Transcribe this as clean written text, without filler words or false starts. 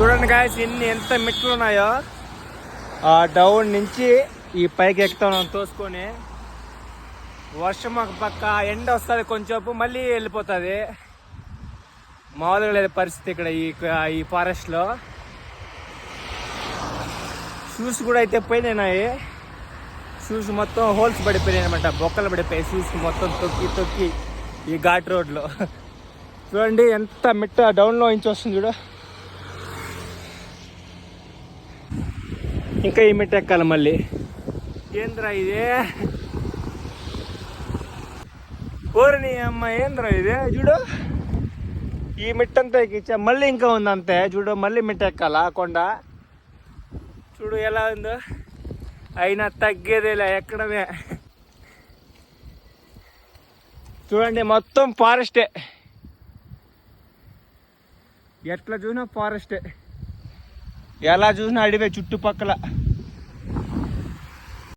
చూడండి గాయస్ ఎంత మెట్లు ఉన్నాయో. ఆ డౌన్ నుంచి ఈ పైకి ఎక్కుతాం తోసుకొని. వర్షం ఒక పక్క, ఎండ వస్తుంది కొంచెంసేపు, మళ్ళీ వెళ్ళిపోతుంది. మామూలుగా లేదు పరిస్థితి ఇక్కడ ఈ ఫారెస్ట్లో. షూస్ కూడా అయితే పోయినాయి. షూస్ మొత్తం హోల్స్ పడిపోయినాయి అనమాట, బొక్కలు పడిపోయాయి షూస్ మొత్తం తొక్కి ఈ ఘాట్ రోడ్లో. చూడండి ఎంత మిట్ట డౌన్లో నుంచి వస్తుంది చూడ. ఇంకా ఈ మిట్ట ఎక్కాలి మళ్ళీ. ఏంద్రా ఇదే, ఓరిని అమ్మ ఏంద్రా ఇదే చూడు. ఈ మిట్టంతా ఎక్కించా, మళ్ళీ ఇంకా ఉంది అంతే చూడు. మళ్ళీ మిట్ట ఎక్కాలా కొండ. చూడు ఎలా ఉందో. అయినా తగ్గేదేలే ఎక్కడమే. చూడండి మొత్తం ఫారెస్టే, ఎట్లా చూసినా ఫారెస్టే, ఎలా చూసినా అడివే చుట్టుపక్కల.